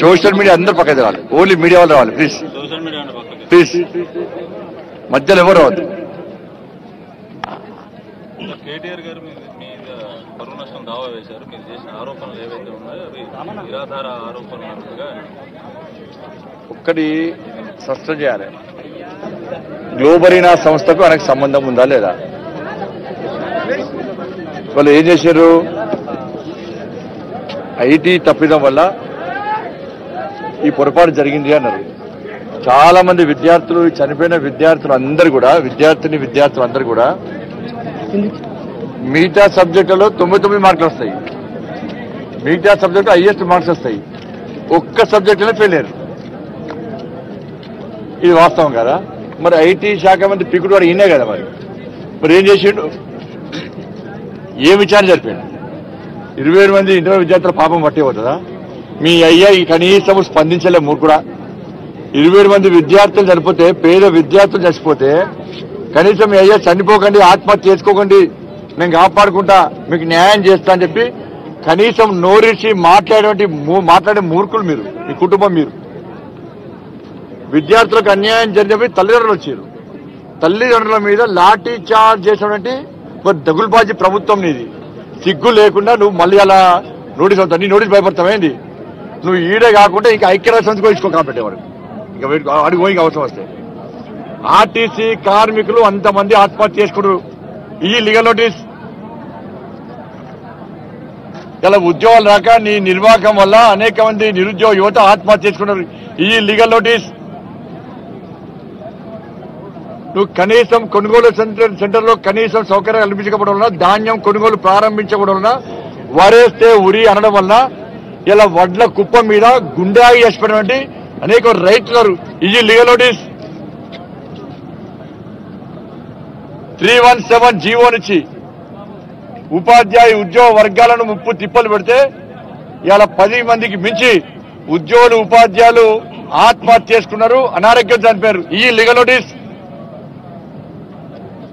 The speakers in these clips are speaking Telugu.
సోషల్ మీడియా అందరూ పక్కన రావాలి, ఓన్లీ మీడియా వాళ్ళు రావాలి ప్లీజ్ ప్లీజ్, మధ్యలో ఎవరు రావద్దు. కేటీఆర్ గారు మీద పరువు నష్టం దావా వేశారు, మీరు చేసిన ఆరోపణలు ఏవైతే ఉన్నాయో అవి నిరాధార ఆరోపణలుగా. ఒక్కటి స్పష్టం చేయాలి, గ్లోబరీనా సంస్థకు ఆయనకు సంబంధం ఉందా లేదా? వాళ్ళు ఏం చేశారు? ఐటీ తప్పిదం వల్ల ఈ పొరపాటు జరిగింది అన్నారు. చాలా మంది విద్యార్థులు, చనిపోయిన విద్యార్థులు అందరూ కూడా, విద్యార్థులు అందరూ కూడా మిగతా సబ్జెక్టులో 99 మార్కులు వస్తాయి, మిగతా సబ్జెక్టు హైయెస్ట్ మార్క్స్ వస్తాయి, ఒక్క సబ్జెక్టులో ఫెయిల్ అయ్యారు. ఇది వాస్తవం కదా? మరి ఐటీ శాఖ మంత్రి పికుడు వాడు ఈయనే కదా, మరి ఏం చేసిండు? ఏ విచారణ జరిపాడు? 20 మంది ఇంటర్ విద్యార్థుల పాపం పట్టిపోతుందా? మీ అయ్యా ఈ కనీసం స్పందించలే మూర్ఖుడా. 20 మంది విద్యార్థులు చనిపోతే, పేద విద్యార్థులు చచ్చిపోతే కనీసం మీ అయ్యా చనిపోకండి, ఆత్మహత్య చేసుకోకండి, నేను కాపాడుకుంటా, మీకు న్యాయం చేస్తా అని చెప్పి కనీసం నోరిచి మాట్లాడే మూర్ఖులు మీరు, మీ కుటుంబం. మీరు విద్యార్థులకు అన్యాయం జరిగినప్పుడు తల్లిదండ్రులు వచ్చారు, తల్లిదండ్రుల మీద లాఠీ చార్జ్ చేసినటువంటి ఒక దగులుబాజీ ప్రభుత్వం నీది. సిగ్గు లేకుండా నువ్వు మళ్ళీ అలా నోటీస్ అవుతావు. నీ నోటీస్ భయపడతావేంది? నువ్వు ఈడే కాకుండా ఇంకా ఐక్యరాజ్య సమితి కూడా ఇచ్చుకో పెట్టేవాడు, ఇంకా అడుగు ఇంకా అవసరం వస్తే. ఆర్టీసీ కార్మికులు అంతమంది ఆత్మహత్య చేసుకున్నారు, ఈ లీగల్ నోటీస్. ఇలా ఉద్యోగాలు రాక నీ నిర్వాహకం వల్ల అనేక మంది నిరుద్యోగ యువత ఆత్మహత్య చేసుకున్నారు, ఈ లీగల్ నోటీస్. నువ్వు కనీసం కొనుగోలు సెంటర్లో కనీసం సౌకర్యాలు కల్పించకపోవడం వల్ల, ధాన్యం కొనుగోలు ప్రారంభించకపోవడం వల్ల, వరేస్తే ఉరి అనడం వల్ల ఇలా వడ్ల కుప్ప మీద గుండాగి చేసినటువంటి అనేక రైతులు, ఈ లీగల్ నోటీస్. 317 జీవో నుంచి ఉపాధ్యాయ ఉద్యోగ వర్గాలను ముప్పు తిప్పలు పెడితే ఇలా 10 మందికి మించి ఉద్యోగులు, ఉపాధ్యాయులు ఆత్మహత్య చేసుకున్నారు, అనారోగ్యం చనిపోయారు, ఈ లీగల్ నోటీస్.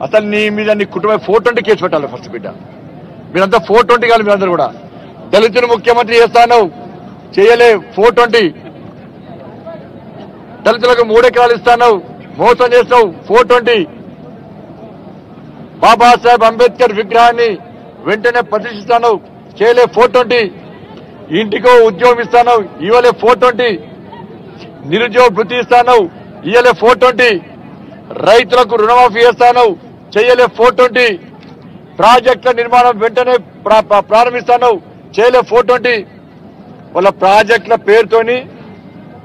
అసలు నీ మీద నీ కుటుంబం 420 కేసు పెట్టాలి ఫస్ట్ బిడ్డ. మీరంతా 420 కాదు, మీరందరూ కూడా. దళితులు ముఖ్యమంత్రి చేస్తాను చేయలే, 420. దళితులకు 3 ఎకరాలు ఇస్తాను, మోసం చేస్తావు, 420. బాబాసాహెబ్ అంబేద్కర్ విగ్రహాన్ని వెంటనే ప్రతిష్ఠిస్తాను, చేయలే, 420. ఇంటికో ఉద్యోగం ఇస్తాను, ఇవ్వలే, 420. నిరుద్యోగ వృత్తి ఇస్తాను, ఇవ్వలే, 420. రైతులకు రుణమాఫీ చేస్తాను, చేయలే, 420. ప్రాజెక్టుల నిర్మాణం వెంటనే ప్రారంభిస్తాను, చేయలే, 420. వాళ్ళ ప్రాజెక్టుల పేరుతోని,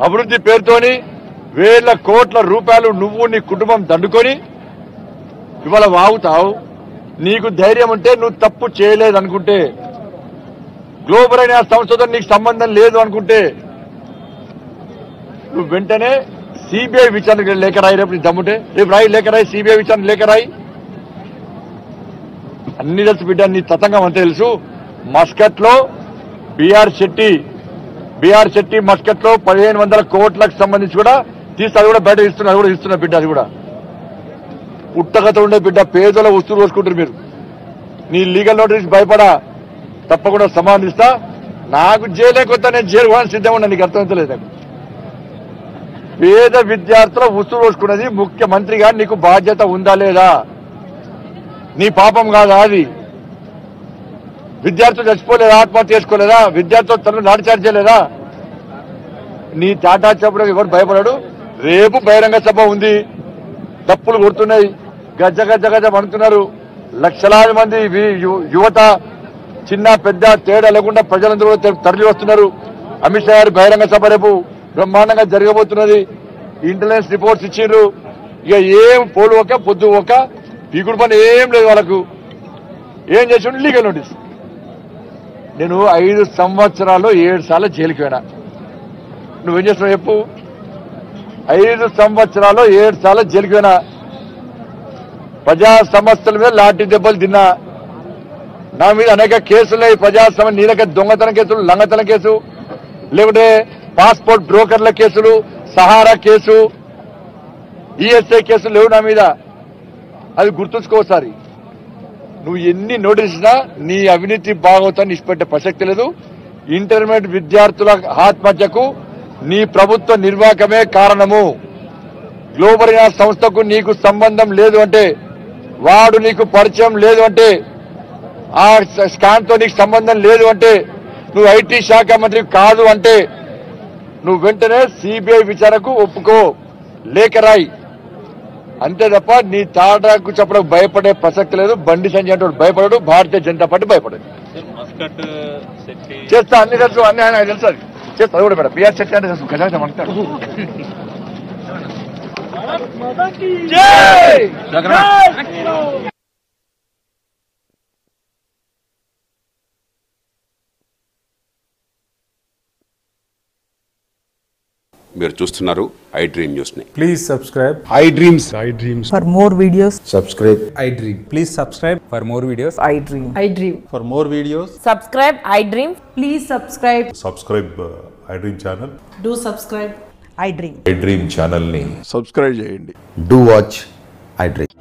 అభివృద్ధి పేరుతోని వేల కోట్ల రూపాయలు నువ్వు నీ కుటుంబం దండుకొని ఇవాళ వాగుతావు. నీకు ధైర్యం ఉంటే, నువ్వు తప్పు చేయలేదు అనుకుంటే, గ్లోబల్ అయిన సంస్థతో నీకు సంబంధం లేదు అనుకుంటే, నువ్వు వెంటనే సిబిఐ విచారణ లేఖ రాయి. రేపు నీ దమ్ముంటే రేపు రాయి, లేఖ రాయి, సిబిఐ విచారణ లేఖ రాయి. అన్ని తెలుసు బిడ్డ, నీ తతంగం అంతే తెలుసు. మస్కట్ లో బీఆర్ శెట్టి మస్కట్ లో 1500 కోట్లకు సంబంధించి కూడా తీసి అది కూడా బయట ఇస్తున్నా, అది కూడా ఇస్తున్నా బిడ్డ. అది కూడా పుట్టగత ఉండే బిడ్డ, పేదల వస్తువులు కోసుకుంటారు మీరు. నీ లీగల్ నోటీస్ భయపడా, తప్పకుండా సమాధానిస్తా. నాకు జైలే కొత్త, నేను జైలు కూడా సిద్ధంగా ఉన్నా, నీకు అర్థమవుతలేదు. నాకు పేద విద్యార్థుల ఉసురు పోసుకున్నది ముఖ్యమంత్రిగా నీకు బాధ్యత ఉందా లేదా? నీ పాపం కాదా అది? విద్యార్థులు చచ్చిపోలేదా? ఆత్మహత్య చేసుకోలేదా? విద్యార్థులు తనను లాఠీచార్జ్ చేయలేదా? నీ టాటా చెప్పడం ఎవరు భయపడాడు? రేపు బహిరంగ సభ ఉంది, తప్పులు కొడుతున్నాయి, గజ్జ గజ్జ గజ్జ పడుతున్నారు. లక్షలాది మంది యువత, చిన్న పెద్ద తేడా లేకుండా ప్రజలందరూ తరలి వస్తున్నారు. అమిత్ షా గారి బహిరంగ సభ రేపు బ్రహ్మాండంగా జరగబోతున్నది. ఇంటెలిజెన్స్ రిపోర్ట్స్ ఇచ్చిండ్రు. ఇక ఏం పోలు ఒక పొద్దు ఒక పీకుడు పని ఏం లేదు వాళ్ళకు. ఏం చేసి లీగల్ నోటీస్. నేను 5 సంవత్సరాలు 7 సార్లు జైలుకి పోయినా. నువ్వేం చేస్తున్నావు చెప్పు? 5 సంవత్సరాలు 7 సార్లు జైలుకి పోయినా. ప్రజా సమస్యల మీద లాఠీ దెబ్బలు తిన్నా. నా మీద అనేక కేసులు, ప్రజా సమస్య నీలక దొంగతనం కేసులు, లంగతనం కేసు, లేకుంటే పాస్పోర్ట్ బ్రోకర్ల కేసులు, సహారా కేసు, ఈఎస్ఐ కేసులు లేవు నా మీద. అది గుర్తుంచుకోసారి. నువ్వు ఎన్ని నోటీసినా నీ అవినీతి భాగవతాన్ని ఇష్టపెట్టే ప్రసక్తి లేదు. ఇంటర్మీడియట్ విద్యార్థుల ఆత్మహత్యకు నీ ప్రభుత్వ నిర్వాహకమే కారణము. గ్లోబల్ ఫైనాన్స్ సంస్థకు నీకు సంబంధం లేదు అంటే, వాడు నీకు పరిచయం లేదు అంటే, ఆ స్కామ్ తో నీకు సంబంధం లేదు అంటే, నువ్వు ఐటీ శాఖ మంత్రి కాదు అంటే, నువ్వు వెంటనే సిబిఐ విచారణకు ఒప్పుకో, లేఖ రాయి. అంతే తప్ప నీ తాటాకు చెప్పడం భయపడే ప్రసక్తి లేదు. బండి సంజయ్ అంటే భయపడడు, భారతీయ జనతా పార్టీ భయపడదు. చేస్తా, అన్ని తెలుసు, అన్ని ఆయన తెలుసు, అది చేస్తా. అది కూడా మేడం బిఆర్ శెట్టి అంటే తెలుసు, గజాగజం అంటాడు. మీరు చూస్తున్నారు ఐ డ్రీమ్ న్యూస్ ని. Please subscribe I dreams. For more videos, subscribe I Dream. Please subscribe for more videos. I dream. I dream. For more videos, Subscribe, I dream. Please subscribe. Subscribe I dream channel. Do subscribe. I dream. I dream ఛానల్ని సబ్స్క్రైబ్ చేయండి. Do watch I dream.